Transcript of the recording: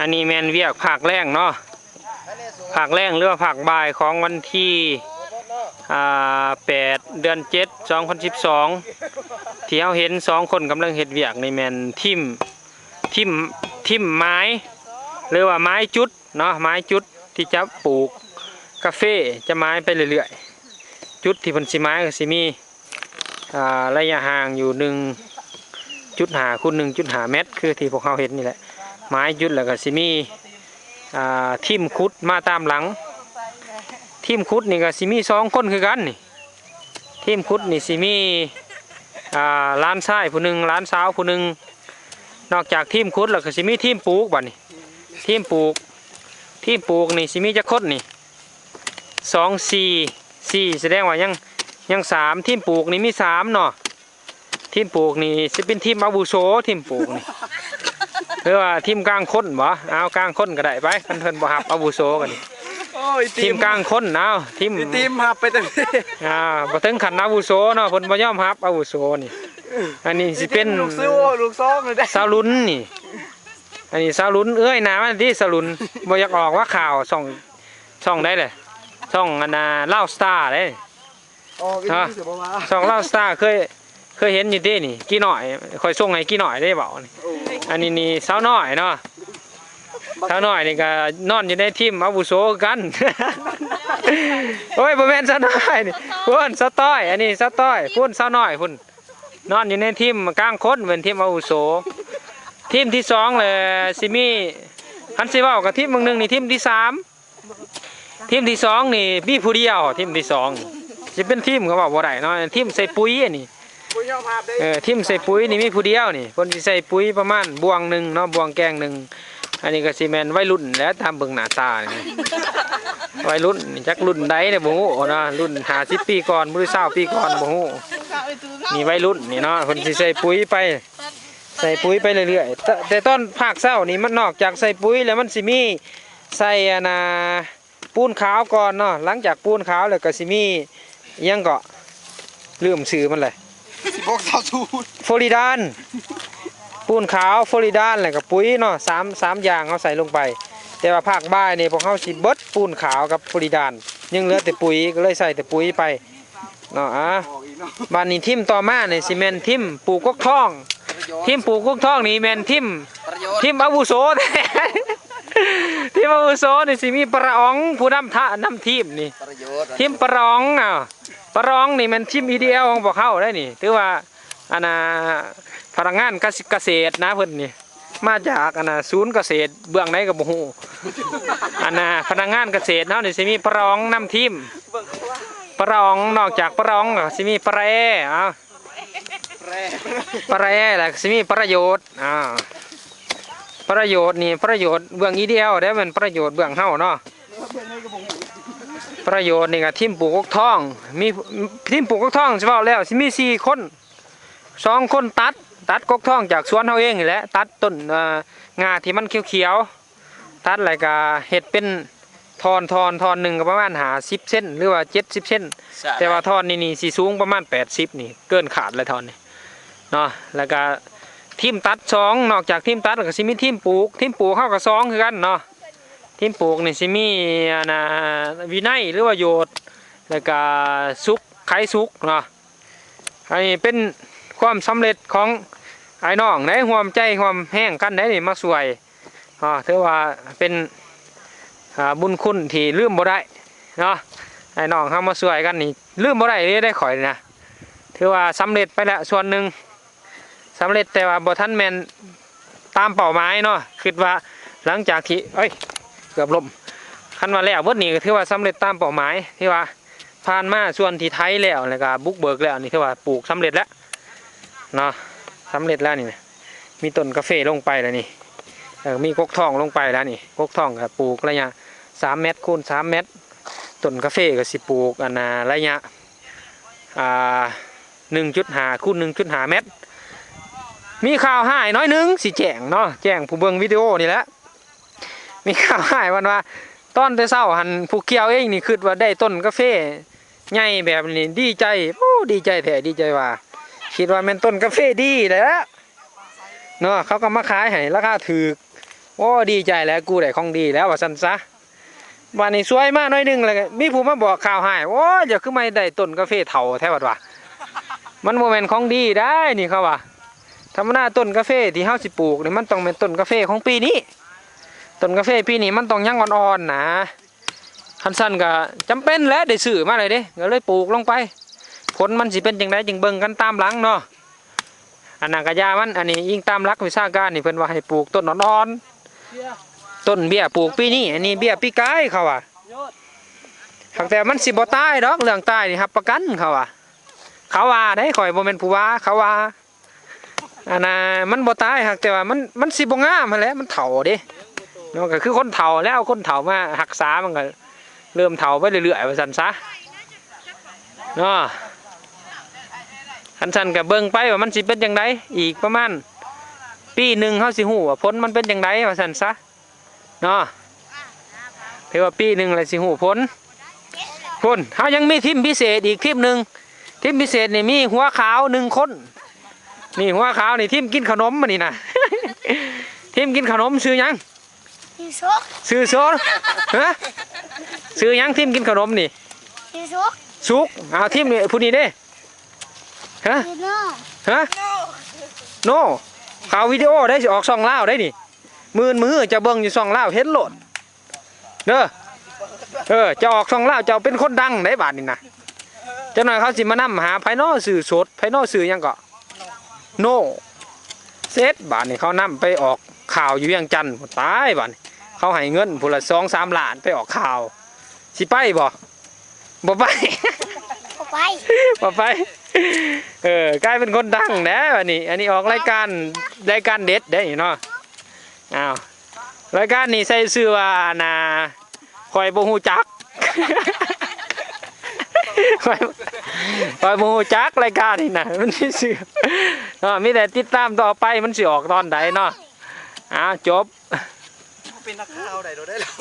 อันนี้แมนเวียกผักแรงเนาะผักแรงหรือว่าผักบ่ายของวันที่8 เดือน 7 2012ที่เราเห็น2 คนกำลังเฮ็ดเวียกในแมนทิ่มไม้หรือว่าไม้จุดเนาะไม้จุดที่จะปลูกกาแฟจะไม้ไปเรื่อยๆจุดที่เพิ่นสิไม้ก็สิมีระยะห่างอยู่1.5 คูณ 1.5 เมตรคือที่พวกเขาเห็นนี่แหละไม้จุดแล้วก็สิมีทิ่มคุดมาตามหลังทิ่มคุดนี่ก็สิมี2 คนคือกันนี่ทิ่มคุดนี่สิมีล้านชายผู้หนึ่งล้านสาวผู้หนึ่งนอกจากทิ่มคุดแล้วก็สิมีทิ่มปลูกบัดนี่ทิ่มปลูกนี่สิมีจักคนนี่4แสดงว่ายัง3ทิ่มปลูกนี่มี3เนาะทิ่มปลูกนี่สิเป็นทิ่มอาวุโสทิ่มปลูกนี่หรือว่าทิ่มกลางคนบ่เอากลางคนก็ได้ไปเพิ่นบ่ฮับอาวุโสกันนี่ทีมกลางคนเอาทีมฮับไปตั้งบ่ถึงขันอาวุโสเนาะเพิ่นบ่ยอมฮับอาวุโสนี่อันนี้สิเป็นลูกซ้อมเลยได้สาวลุ้นนี่อันนี้สาวลุ้นเอ้ยหน้ามันที่สาวลุ้นบ่อยากออกว่าข่าวช่องได้เลยช่องอันน่ะเล่าสตาร์เด้ช่องเล่าสตาร์เคยเห็นอยู่เด้นี่กี่หน่อยค่อยส่งให้กี่หน่อยได้เบานี่อันนี้นี่สาวน้อยเนาะสาวน้อยนี่ก็นอนอยู่ในทีมอาวุโสกันโอ้ยบ่แม่นสาวน้อยนี่พุ่นสาวต้อยอันนี้สาวต้อยพุ่นสาวน้อยพุ่นนอนอยู่ในทีมกลางคนเป็นทีมอาวุโสทีมที่2เลยสิมีคันสิเว้ากับทีมนึงนี่ทีมที่3ทีมที่2นี่มีผู้เดียวทีมที่2สิเป็นทีมเขาบอกบ่ได้เนาะทีมใส่ปุ๋ยอันนี้ทีมใส่ปุ๋ยนี่มีผู้เดียวนี่เพิ่นสิใส่ปุ๋ยประมาณบวงนึงเนาะบวงแกงนึงอันนี้ก็สิแม่นวัยรุ่นแล้วตามเบิ่งหน้าตานี่วัยรุ่นจักรุ่นใดเนี่ยบ่ฮู้เนาะรุ่น50 ปีก่อนบ่หรือ20 ปีก่อนบ่ฮู้นี่วัยรุ่นนี่เนาะเพิ่นสิใส่ปุ๋ยไปเรื่อยๆแต่ต้นภาคเช้านี่มันนอกจากใส่ปุ๋ยแล้วมันสิมีใส่ปูนขาวก่อนเนาะหลังจากปูนขาวแล้วก็สิมียังก็ลืมชื่อมันเลยฟลอริดานปูนขาวฟลอริดานแล้วก็ปุ๋ยเนาะ3อย่างเขาใส่ลงไปแต่ว่าภาคบ่ายนี่พวกเขาสิเบิดปูนขาวกับฟลอริดานยังเหลือแต่ปุ๋ยก็เลยใส่แต่ปุ๋ยไปเนาะบ้านนี้ทิ่มต่อมาเนี่ยสิแม่นทิ่มปลูกกกท่องทิ่มปลูกกกท่องนี่แม่นทิ่มอาวุโสทีมอาวุโสนี่สิมีประอองผู้นำทีมนี่ทีมประอองประอองนี่มันทีมอีเดียของพวกเขาได้นี่ถือว่าพนักงานเกษตรนะเพิ่นนี่มาจากศูนย์เกษตรเบื้องไหนก็บ่ฮู้พนักงานเกษตรเนาะนี่สิมีประอองนำทีมประอองนอกจากประอองก็สิมีประแอแล้วสิมีประโยชน์ประโยชน์นี่ประโยชน์เบื้องอีเดียวได้เป็นประโยชน์เบื้องเฮาเนาะประโยชน์นี่ก็ทีมปลูกกกท่องมีทีมปลูกกกท่องใช่เปล่าแล้วสิมี4 คน2 คนตัดกกท่องจากสวนเฮาเองนี่แหละตัดต้นงาที่มันเขียวๆตัดแล้วก็เฮ็ดเป็นทอนหนึ่งก็ประมาณ50 เซนหรือว่า70 เซนแต่ว่าทอนนี่สิสูงประมาณ80นี่เกินขาดเลยทอนนี่เนาะแล้วก็ทีมตัด2นอกจากทีมตัดก็สิมีทีมปลูกเข้ากับ2คือกันเนาะทีมปลูกนี่สิมีวินัยหรือว่าโยดแล้วก็สุกไข่สุกเนาะอันนี้เป็นความสำเร็จของไอ้น้องได้ความใจความแห้งกันได้นี่มาสวยถือว่าเป็นบุญคุณที่ลืมบ่ได้เนาะไอ้น้องเฮามาสวยกันนี่ลืมบ่ได้ได้ข่อยนะถือว่าสำเร็จไปแล้วส่วนหนึ่งสำเร็จแต่ว่าบ่ทันแมนตามเป้าหมายเนาะคิดว่าหลังจากที่เกือบล้มคันว่าแล้วเบิดนี้ก็ถือว่าสำเร็จตามเป้าหมายที่ว่าผ่านมาส่วนที่ไทยแล้วก็บุกเบิกแล้วนี่ถือว่าปลูกสำเร็จแล้วเนาะสำเร็จแล้วนี่มีต้นกาแฟลงไปแล้วนี่มีกกท่องลงไปแล้วนี่กกท่องก็ปลูกระยะ3 เมตรคูณ3 เมตรต้นกาแฟก็สิปลูกระยะ1.5 คูณ 1.5 เมตรมีข่าวหายน้อยนึงสิแจ้งเนาะแจ้งผู้เบิ่งวิดีโอนี่แหละมีข่าวหายว่าตอนแต่เช้าหันผู้เกี่ยวเองนี่คิดว่าได้ต้นกาแฟใหญ่แบบนี้ดีใจดีใจแท้ดีใจว่าคิดว่าเป็นต้นกาแฟดีแล้วเนาะเขาก็มาขายให้ราคาถูก โอ้ดีใจแล้วกูได้ของดีแล้วว่าซั่นซะวันนี้สวยมากน้อยหนึงเลยมีผู้มาบอกข่าวให้โอ้ยเดี๋ยวคือไม่ได้ต้นกาแฟเฒ่าแท้บัดว่ามันบ่แม่นของดีได้นี่เขาว่าธรรมดาต้นกาแฟที่เฮาสิปลูกนี่มันต้องเป็นต้นกาแฟของปีนี้ต้นกาแฟปีนี้มันต้องยังอ่อนๆนะคันสั้นก็จำเป็นแล้วได้ซื้อมาเลยเด้ก็เลยปลูกลงไปผลมันสิเป็นจังไดจึงเบิ่งกันตามหลังเนาะอันนั้นก็ยามันอันนี้ยิ่งตามหลักวิชาการนี่เพิ่นว่าให้ปลูกต้นอ่อนๆต้นเบี้ยปลูกปีนี้อันนี้เบี้ยปีกายเขาว่าแต่มันสิบ่ตายดอกเรื่องตายนี่รับประกันเขาว่าได้ข่อยบ่แม่นผู้ว่าเขาว่าอันน่ะมันบ่ตายแต่ว่ามันสิบ่งามหั่นแหละมันเฒ่าเด้เนาะก็คือคนเฒ่าแล้วคนเฒ่ามารักษามันก็เริ่มเฒ่าไปเรื่อยๆว่าซั่นซะเนาะคันซั่นก็เบิ่งไปว่ามันสิเป็นจังไดอีกประมาณปีหนึงเฮาสิฮู้ว่าผลมันเป็นจังไดว่าซั่นซะเนาะถือว่าปีหนึงแล้วสิฮู้ผลพุ่นเฮายังมีทีมพิเศษอีกทีมหนึงทีมพิเศษนี่มีหัวขาว1คนนี่หัวขาวนี่ทีมกินขนมมานี่นะ ทีมกินขนมซื้อยังซื้อโซฮะซื้อยังทีมกินขนมนี่ซุกเอาทีมนี่ผู้นี้เด้ฮะฮะโนข่าววิดีโอได้สิออกช่องลาวได้นี่มือจะเบิ่งอยู่ช่องลาวเห็นโหลดเด้อจะออกช่องลาวจะเป็นคนดังได้บาดนี่นะเจ้าหน่อยเขาสิมานำหาไผนอสื่อสดไผนอสื่อยังก็โนเซตบาทนี่เขานำไปออกข่าวอยู่เวียงจันทน์ตายบาทเขาให้เงินผู้ละ2-3 ล้านไปออกข่าวสิไปบ่ไป บ่ไปกลายเป็นคนดังแล้วอันนี้ออกรายการเด็ดได้เนาะอ้าวรายการนี้ใส่ชื่อว่าน่ะข่อยบ่ฮู้จัก ข่อยบ่ฮู้จักรายการนี่นะมันสิชื่อมีแต่ติดตามต่อไปมันสิออกตอนใดเนาะจบเป็นนักข่าวได้เราได้แล้ว